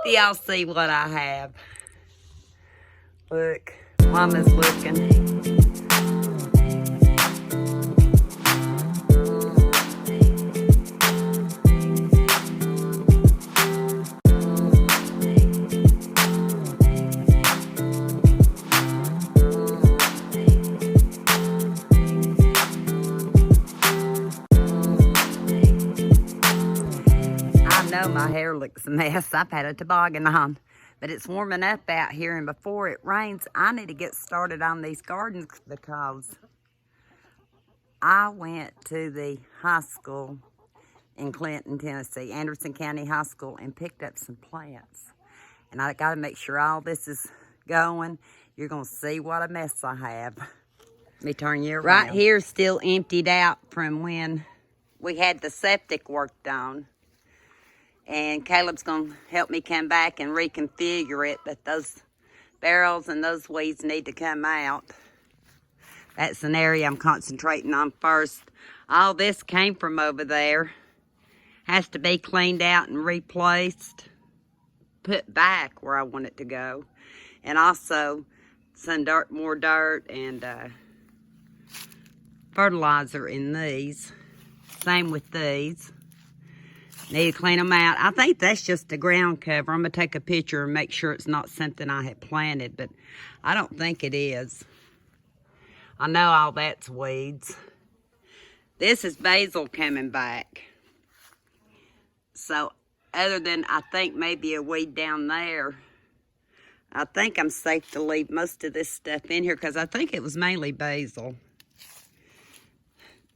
Do y'all see what I have? Look, Mama's looking. I know my hair looks a mess. I've had a toboggan on. But it's warming up out here, and before it rains, I need to get started on these gardens because I went to the high school in Clinton, Tennessee, Anderson County High School, and picked up some plants. And I got to make sure all this is going. You're going to see what a mess I have. Let me turn you around. Right here still emptied out from when we had the septic worked on. And Caleb's going to help me come back and reconfigure it, but those barrels and those weeds need to come out. That's an area I'm concentrating on first. All this came from over there. Has to be cleaned out and replaced, put back where I want it to go. And also some dirt, more dirt and fertilizer in these. Same with these. Need to clean them out. I think that's just the ground cover. I'm going to take a picture and make sure it's not something I had planted, but I don't think it is. I know all that's weeds. This is basil coming back. So, other than I think maybe a weed down there, I think I'm safe to leave most of this stuff in here because I think it was mainly basil.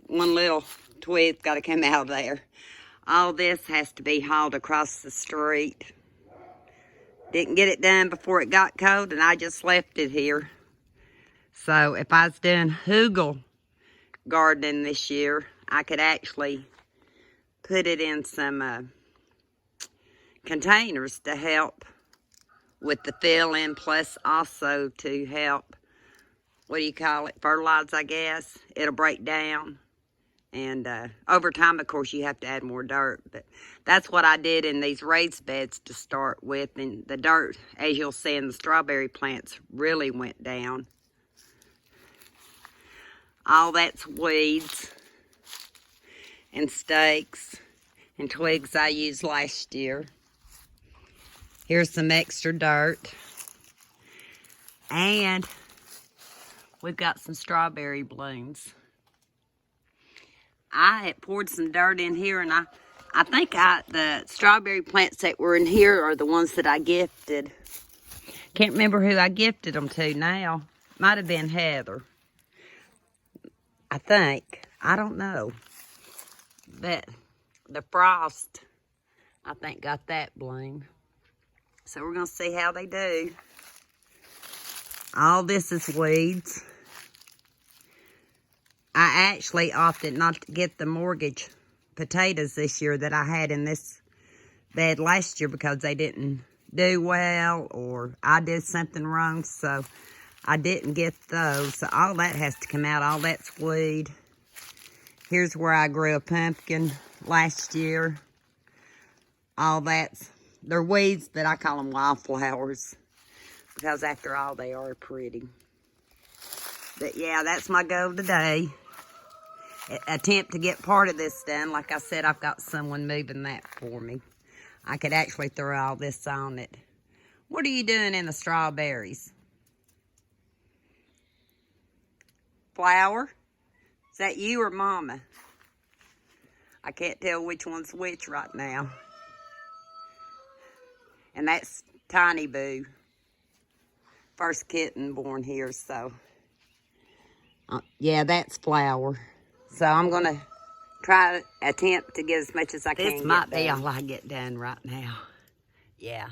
One little twig's got to come out of there. All this has to be hauled across the street. Didn't get it done before it got cold, and I just left it here. So if I was doing hugel gardening this year, I could actually put it in some containers to help with the fill-in, plus also to help, fertilize, I guess. It'll break down. And over time, of course, you have to add more dirt. But that's what I did in these raised beds to start with. And the dirt, as you'll see in the strawberry plants, really went down. All that's weeds and stakes and twigs I used last year. Here's some extra dirt. And we've got some strawberry blooms. I had poured some dirt in here, and I think the strawberry plants that were in here are the ones that I gifted. Can't remember who I gifted them to now. Might have been Heather. I think. I don't know. But the frost, I think, got that bloom. So we're going to see how they do. All this is weeds. I actually opted not to get the mortgage potatoes this year that I had in this bed last year because they didn't do well or I did something wrong, so I didn't get those. So all that has to come out. All that's weed. Here's where I grew a pumpkin last year. All they're weeds, but I call them wildflowers because after all, they are pretty. But yeah, that's my goal today. Attempt to get part of this done. Like I said, I've got someone moving that for me. I could actually throw all this on it. What are you doing in the strawberries? Flower? Is that you or Mama? I can't tell which one's which right now. And that's Tiny Boo. First kitten born here, so. Yeah, that's flower. So I'm going to try to attempt to get as much as I can. This might be all I get done right now. Yeah,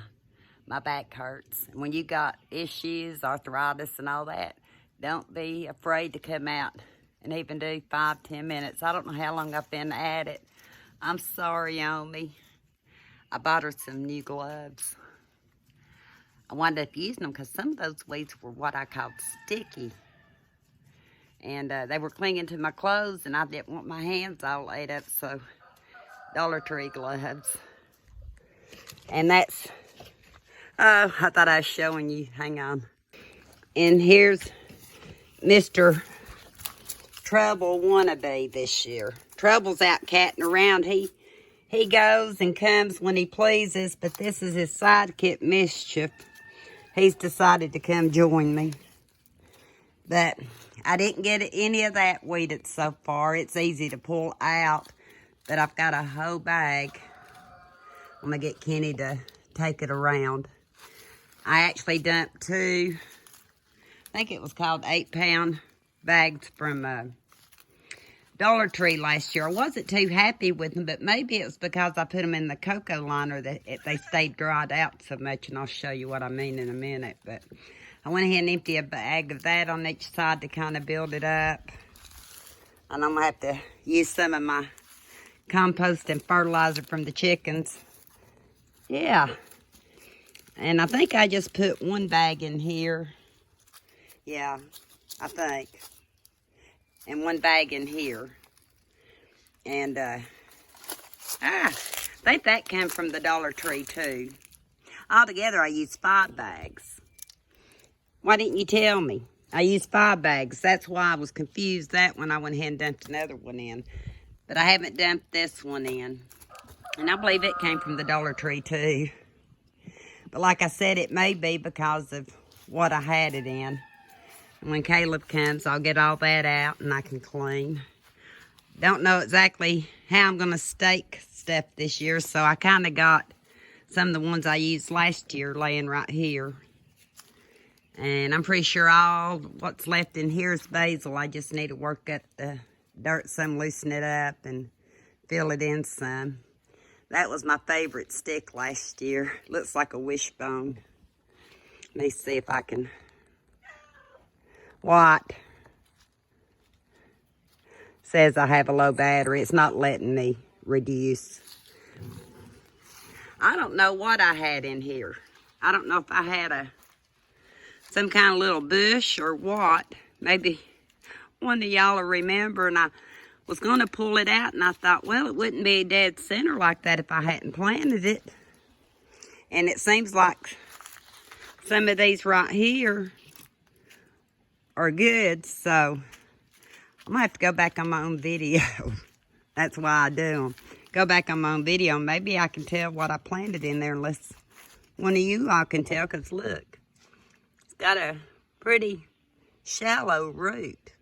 my back hurts. When you got issues, arthritis and all that, don't be afraid to come out and even do 5-10 minutes. I don't know how long I've been at it. I'm sorry, Omi. I bought her some new gloves. I wound up using them because some of those weeds were what I called sticky. And they were clinging to my clothes, and I didn't want my hands all ate up, so Dollar Tree gloves. And that's Oh, I thought I was showing you. Hang on. And here's Mr. Trouble wannabe this year. Trouble's out catting around. He goes and comes when he pleases, but this is his sidekick, Mischief. He's decided to come join me. But I didn't get any of that weeded so far. It's easy to pull out, but I've got a whole bag. I'm going to get Kenny to take it around. I actually dumped two, I think it was called 8-pound bags from Dollar Tree last year. I wasn't too happy with them, but maybe it was because I put them in the cocoa liner that they stayed dried out so much, and I'll show you what I mean in a minute. But I went ahead and emptied a bag of that on each side to kind of build it up. And I'm going to have to use some of my compost and fertilizer from the chickens. Yeah. And I think I just put one bag in here. Yeah, I think. And one bag in here. And, I think that came from the Dollar Tree, too. Altogether, I used 5 bags. Why didn't you tell me? I used 5 bags. That's why I was confused that when I went ahead and dumped another one in. But I haven't dumped this one in. And I believe it came from the Dollar Tree, too. But like I said, it may be because of what I had it in. When Caleb comes, I'll get all that out and I can clean. Don't know exactly how I'm going to stake stuff this year, so I kind of got some of the ones I used last year laying right here. And I'm pretty sure all what's left in here is basil. I just need to work up the dirt some, loosen it up, and fill it in some. That was my favorite stick last year. Looks like a wishbone. Let me see if I can... What? Says I have a low battery. It's not letting me reduce. I don't know what I had in here. I don't know if I had some kind of little bush or what. Maybe one of y'all will remember. And I was going to pull it out, and I thought, well, it wouldn't be dead center like that if I hadn't planted it. And it seems like some of these right here are good, so I'm gonna have to go back on my own video. That's why I do them. Go back on my own video. Maybe I can tell what I planted in there, unless one of you all can tell, because look, it's got a pretty shallow root.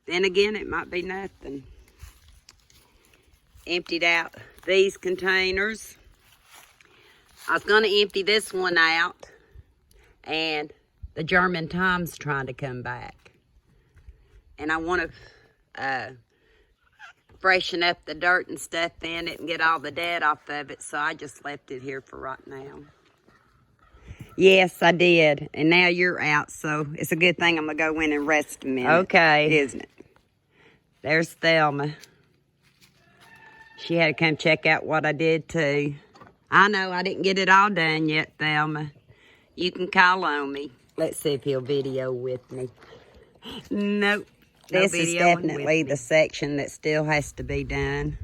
Then again, it might be nothing. Emptied out these containers. I was gonna empty this one out, and the German Tom's trying to come back. And I want to freshen up the dirt and stuff in it and get all the dead off of it, so I just left it here for right now. Yes, I did. And now you're out, so it's a good thing I'm going to go in and rest a minute. Okay. Isn't it? There's Thelma. She had to come check out what I did, too. I know I didn't get it all done yet, Thelma. You can call on me. Let's see if he'll video with me. Nope. This is definitely the section that still has to be done.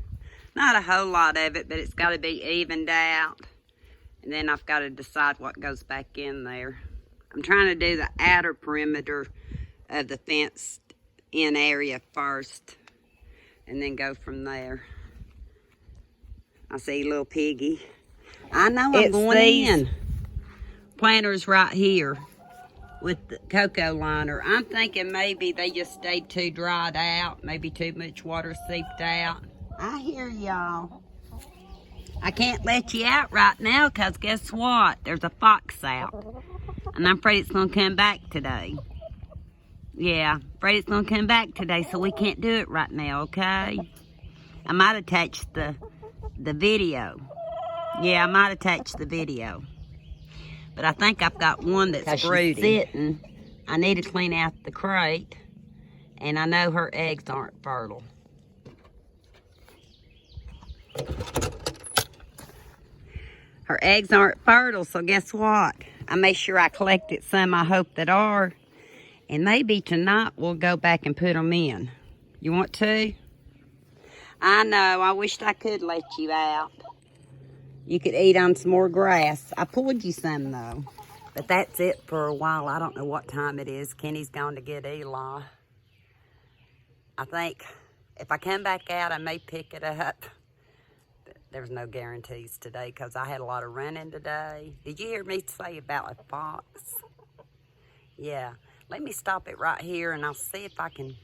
Not a whole lot of it, but it's got to be evened out. And then I've got to decide what goes back in there. I'm trying to do the outer perimeter of the fenced in area first. And then go from there. I see little piggy. I know I'm going in. Planters right here with the cocoa liner. I'm thinking maybe they just stayed too dried out. Maybe too much water seeped out. I hear y'all. I can't let you out right now because guess what? There's a fox out. And I'm afraid it's going to come back today. Yeah, afraid it's going to come back today, so we can't do it right now, okay? I might attach the video. Yeah, I might attach the video. But I think I've got one that's brooding. Sitting. I need to clean out the crate. And I know her eggs aren't fertile. Her eggs aren't fertile, so guess what? I made sure I collected some I hope that are. And maybe tonight we'll go back and put them in. You want to? I know, I wished I could let you out. You could eat on some more grass. I pulled you some, though. But that's it for a while. I don't know what time it is. Kenny's gone to get Eli. I think if I come back out, I may pick it up. But there's no guarantees today because I had a lot of running today. Did you hear me say about a fox? Yeah. Let me stop it right here, and I'll see if I can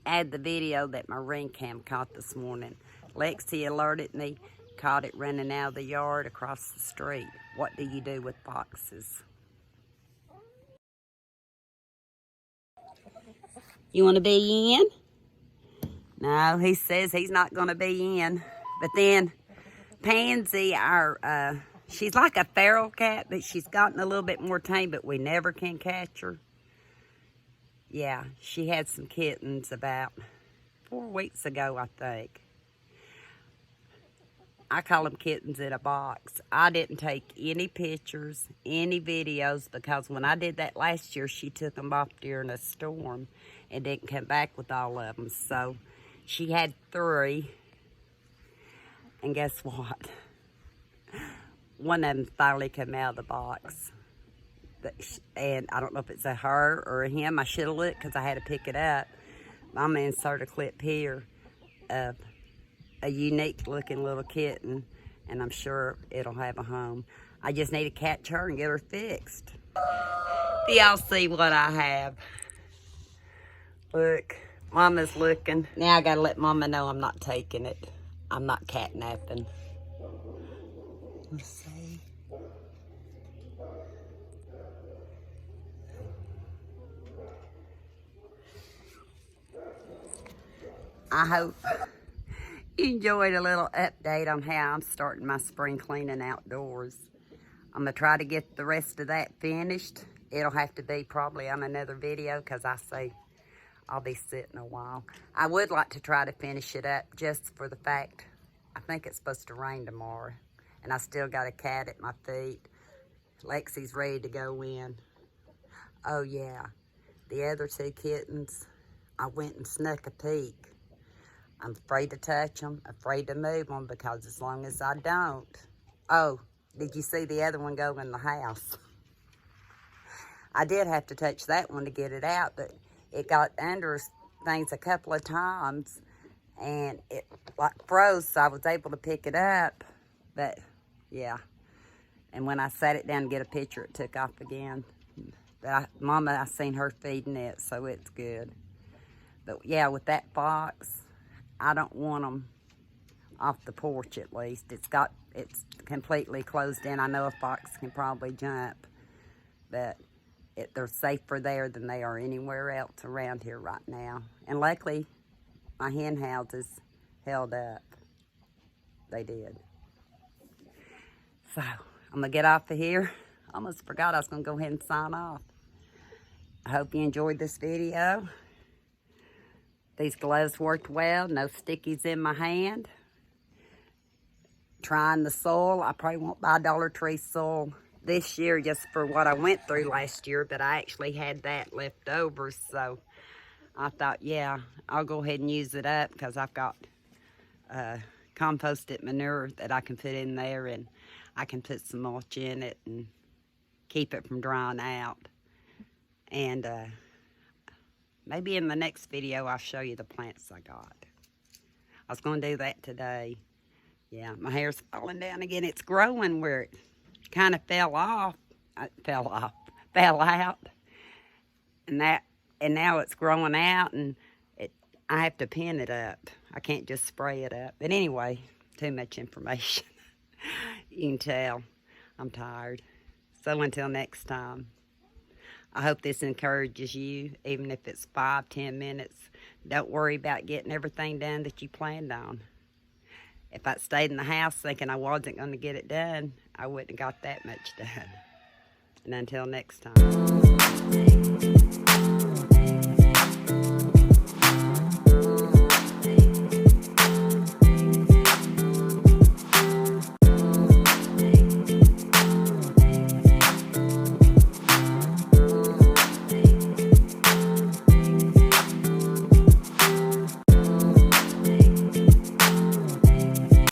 add the video that my ring cam caught this morning. Lexi alerted me, caught it running out of the yard across the street. What do you do with foxes? You want to be in? No, he says he's not going to be in. But then Pansy, she's like a feral cat, but she's gotten a little bit more tame, but we never can catch her. Yeah, she had some kittens about 4 weeks ago, I think. I call them kittens in a box. I didn't take any pictures, any videos, because when I did that last year, she took them off during a storm and didn't come back with all of them. So she had 3, and guess what? One of them finally came out of the box. And I don't know if it's a her or a him. I should have looked because I had to pick it up. I'm going to insert a clip here of a unique looking little kitten, and I'm sure it'll have a home. I just need to catch her and get her fixed. Do y'all see what I have? Look, Mama's looking. Now I gotta let Mama know I'm not taking it. I'm not catnapping. Let's see. I hope you enjoyed a little update on how I'm starting my spring cleaning outdoors. I'm gonna try to get the rest of that finished. It'll have to be probably on another video because I say I'll be sitting a while. I would like to try to finish it up just for the fact I think it's supposed to rain tomorrow, and I still got a cat at my feet. Lexi's ready to go in. Oh yeah, the other 2 kittens, I went and snuck a peek. I'm afraid to touch them, afraid to move them, because as long as I don't. Oh, did you see the other one go in the house? I did have to touch that one to get it out, but it got under things a couple of times, and it like froze, so I was able to pick it up. But yeah, and when I sat it down to get a picture, it took off again. But Mama, I seen her feeding it, so it's good. But yeah, with that fox, I don't want them off the porch at least. It's completely closed in. I know a fox can probably jump, but they're safer there than they are anywhere else around here right now. And luckily, my hen houses held up. They did. So, I'm going to get off of here. I almost forgot I was going to go ahead and sign off. I hope you enjoyed this video. These gloves worked well, no stickies in my hand. Trying the soil. I probably won't buy Dollar Tree soil this year just for what I went through last year, but I actually had that left over, so I thought, yeah, I'll go ahead and use it up because I've got composted manure that I can put in there, and I can put some mulch in it and keep it from drying out. And maybe in the next video, I'll show you the plants I got. I was going to do that today. Yeah, my hair's falling down again. It's growing where it kind of fell out. And now it's growing out, and I have to pin it up. I can't just spray it up. But anyway, too much information. You can tell I'm tired. So until next time. I hope this encourages you, even if it's 5-10 minutes. Don't worry about getting everything done that you planned on. If I stayed in the house thinking I wasn't going to get it done, I wouldn't have got that much done. And until next time.